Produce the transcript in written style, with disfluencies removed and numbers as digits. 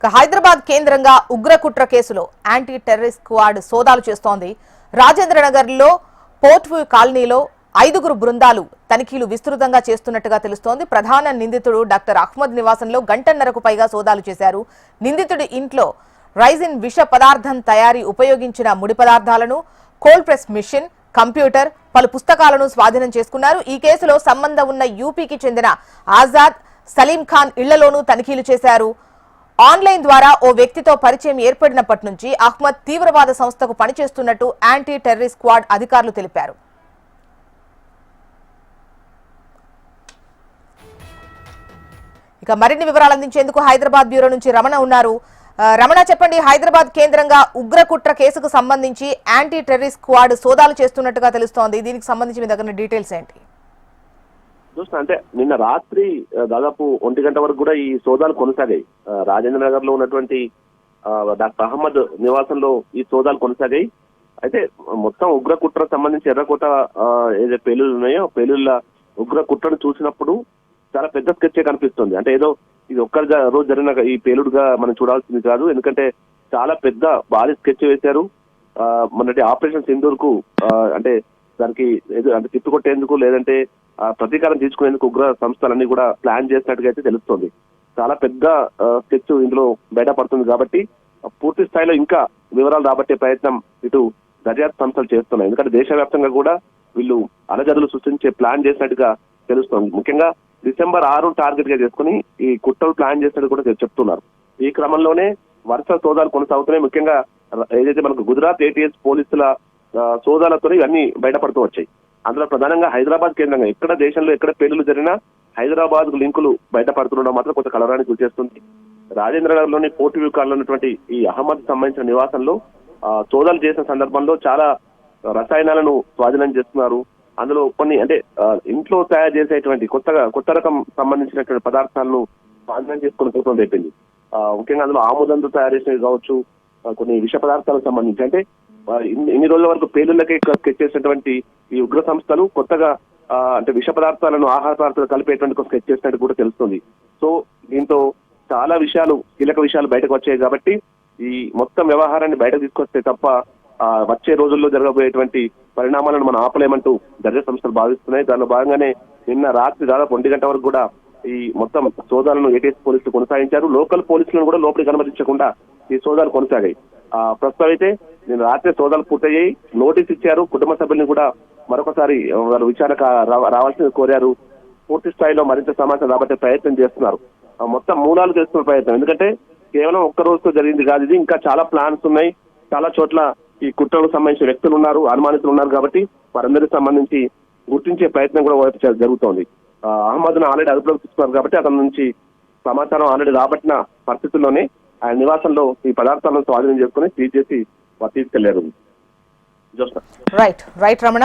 హైదరాబాద్ కేంద్రంగా ఉగ్రకుట్ర కేసులో anti terrorist squad సోదాలు చేస్తోంది. రాజేంద్రనగర్లో పోర్ట్వ్యూ కాలనీలో 5 బృందాలు తనిఖీలు విస్తృతంగా చేస్తున్నట్టుగా తెలుస్తోంది. ప్రధాన నిందితుడు డాక్టర్ అహ్మద్ నివాసంలో గంటన్నరకు పైగా సోదాలు చేశారు. నిందితుడి ఇంట్లో రైజిన్ విష పదార్థం తయారీ ఉపయోగించిన ముడి పదార్థాలను, కోల్డ్ ప్రెస్ మిషన్, కంప్యూటర్, పలు పుస్తకాలను స్వాధీనం చేసుకున్నారు. ఈ కేసులో సంబంధం ఉన్న యూపీకి చెందిన ఆజాద్, సలీం ఖాన్ ఇళ్లలోనూ తనిఖీలు చేశారు. ఆన్లైన్ ద్వారా ఓ వ్యక్తితో పరిచయం ఏర్పడినప్పటి నుంచి అహ్మద్ తీవ్రవాద సంస్థకు పనిచేస్తున్నట్టు యాంటీ టెర్రరిస్ట్ స్క్వాడ్ అధికారులు తెలిపారు. ఇక మరిన్ని వివరాలు అందించేందుకు హైదరాబాద్ బ్యూరో నుంచి రమణ ఉన్నారు. రమణ, చెప్పండి, హైదరాబాద్ కేంద్రంగా ఉగ్రకుట్ర కేసుకు సంబంధించి యాంటీ టెర్రరిస్ట్ స్క్వాడ్ సోదాలు చేస్తున్నట్టుగా తెలుస్తోంది. దీనికి సంబంధించి మీ దగ్గర డీటెయిల్స్ ఏంటి? అంటే నిన్న రాత్రి దాదాపు 1 గంట వరకు కూడా ఈ సోదాలు కొనసాగాయి. రాజేంద్ర నగర్ లో ఉన్నటువంటి డాక్టర్ అహ్మద్ నివాసంలో ఈ సోదాలు కొనసాగాయి. అయితే మొత్తం ఉగ్ర కుట్రకు సంబంధించి ఎర్రకోట ఏదైతే పేలుళ్ళు ఉన్నాయో పేలుళ్ళ ఉగ్ర కుట్రను చూసినప్పుడు చాలా పెద్ద స్కెచ్చే కనిపిస్తుంది. అంటే ఏదో ఇది ఒక్క రోజు జరిగిన ఈ పేలుడుగా మనం చూడాల్సింది కాదు. ఎందుకంటే చాలా పెద్ద భారీ స్కెచ్ వేశారు. మొన్నటి ఆపరేషన్ సింధూర్ కు అంటే దానికి అంటే తిప్పికొట్టేందుకు లేదంటే ప్రతీకారం తీసుకునేందుకు ఉగ్ర సంస్థలన్నీ కూడా ప్లాన్ చేసినట్టుగా అయితే తెలుస్తోంది. చాలా పెద్ద స్కెచ్ ఇందులో బయటపడుతుంది కాబట్టి పూర్తి స్థాయిలో ఇంకా వివరాలు రాబట్టే ప్రయత్నం ఇటు దర్యాప్తు సంస్థలు చేస్తున్నాయి. ఎందుకంటే దేశవ్యాప్తంగా కూడా వీళ్ళు అలజడులు సృష్టించే ప్లాన్ చేసినట్టుగా తెలుస్తోంది. ముఖ్యంగా డిసెంబర్ 6 టార్గెట్ గా చేసుకుని ఈ కుట్రలు ప్లాన్ చేసినట్టు కూడా చెప్తున్నారు. ఈ క్రమంలోనే వరుస సోదాలు కొనసాగుతున్నాయి. ముఖ్యంగా ఏదైతే మనకు గుజరాత్ ATS పోలీసుల సోదాలతో ఇవన్నీ బయటపడుతూ వచ్చాయి. అందులో ప్రధానంగా హైదరాబాద్ కేంద్రంగా ఎక్కడ దేశంలో ఎక్కడ పేలులు జరిగినా హైదరాబాద్ లింకులు బయటపడుతుండడం మాత్రం కొంత కలవరానికి గురిచేస్తుంది. రాజేంద్ర నగర్ లోని పోర్ట్వ్యూ కాలనీలో ఉన్నటువంటి ఈ అహ్మద్ సంబంధించిన నివాసంలో సోదాలు చేసిన సందర్భంలో చాలా రసాయనాలను స్వాధీనం చేస్తున్నారు. అందులో కొన్ని అంటే ఇంట్లో తయారు చేసేటువంటి కొత్త రకం సంబంధించినటువంటి పదార్థాలను స్వాధీనం చేసుకుని ప్రభుత్వం చెప్పింది. ముఖ్యంగా అందులో ఆముదంతో తయారు చేసినవి కావచ్చు, కొన్ని విష పదార్థాలకు సంబంధించి అంటే ఇన్ని రోజుల వరకు పేలుళ్ళకే స్కెచ్ చేసినటువంటి ఈ ఉగ్ర సంస్థలు కొత్తగా అంటే విష పదార్థాలను ఆహార పదార్థాలు కలిపేటువంటి స్కెచ్ చేసినట్టు కూడా తెలుస్తుంది. సో దీంతో చాలా విషయాలు కీలక విషయాలు బయటకు వచ్చాయి. కాబట్టి ఈ మొత్తం వ్యవహారాన్ని బయటకు తీసుకొస్తే తప్ప వచ్చే రోజుల్లో జరగబోయేటువంటి పరిణామాలను మనం ఆపలేమంటూ దర్యాప్తు సంస్థలు భావిస్తున్నాయి. దానిలో భాగంగానే నిన్న రాత్రి దాదాపు 1 గంట వరకు కూడా ఈ మొత్తం సోదాలను ATS పోలీసులు కొనసాగించారు. లోకల్ పోలీసులను కూడా లోపలికి అనుమతించకుండా ఈ సోదాలు కొనసాగాయి. ప్రస్తుతం అయితే నిన్న రాత్రి సోదాలు పూర్తయ్యాయి. నోటీస్ ఇచ్చారు. కుటుంబ సభ్యుల్ని కూడా మరొకసారి వారు విచారణకు రావాల్సింది కోరారు. పూర్తి స్థాయిలో మరింత సమాచారం రాబట్టే ప్రయత్నం చేస్తున్నారు. మొత్తం మూలాలు చేస్తున్న ప్రయత్నం. ఎందుకంటే కేవలం ఒక్క రోజుతో జరిగింది కాదు ఇది. ఇంకా చాలా ప్లాన్స్ ఉన్నాయి. చాలా చోట్ల ఈ కుట్రలకు సంబంధించిన వ్యక్తులు ఉన్నారు, అనుమానితులు ఉన్నారు. కాబట్టి వారందరికి సంబంధించి గుర్తించే ప్రయత్నం కూడా జరుగుతోంది. అహ్మద్ను ఆల్రెడీ అదుపులోకి తీసుకున్నారు కాబట్టి అతని నుంచి సమాచారం ఆల్రెడీ రాబట్టిన పరిస్థితుల్లోనే ఆయన నివాసంలో ఈ పదార్థాలను స్వాధీనం చేసుకుని సీజ్ చేసి తీసుకెళ్లారు. రైట్ రమణ.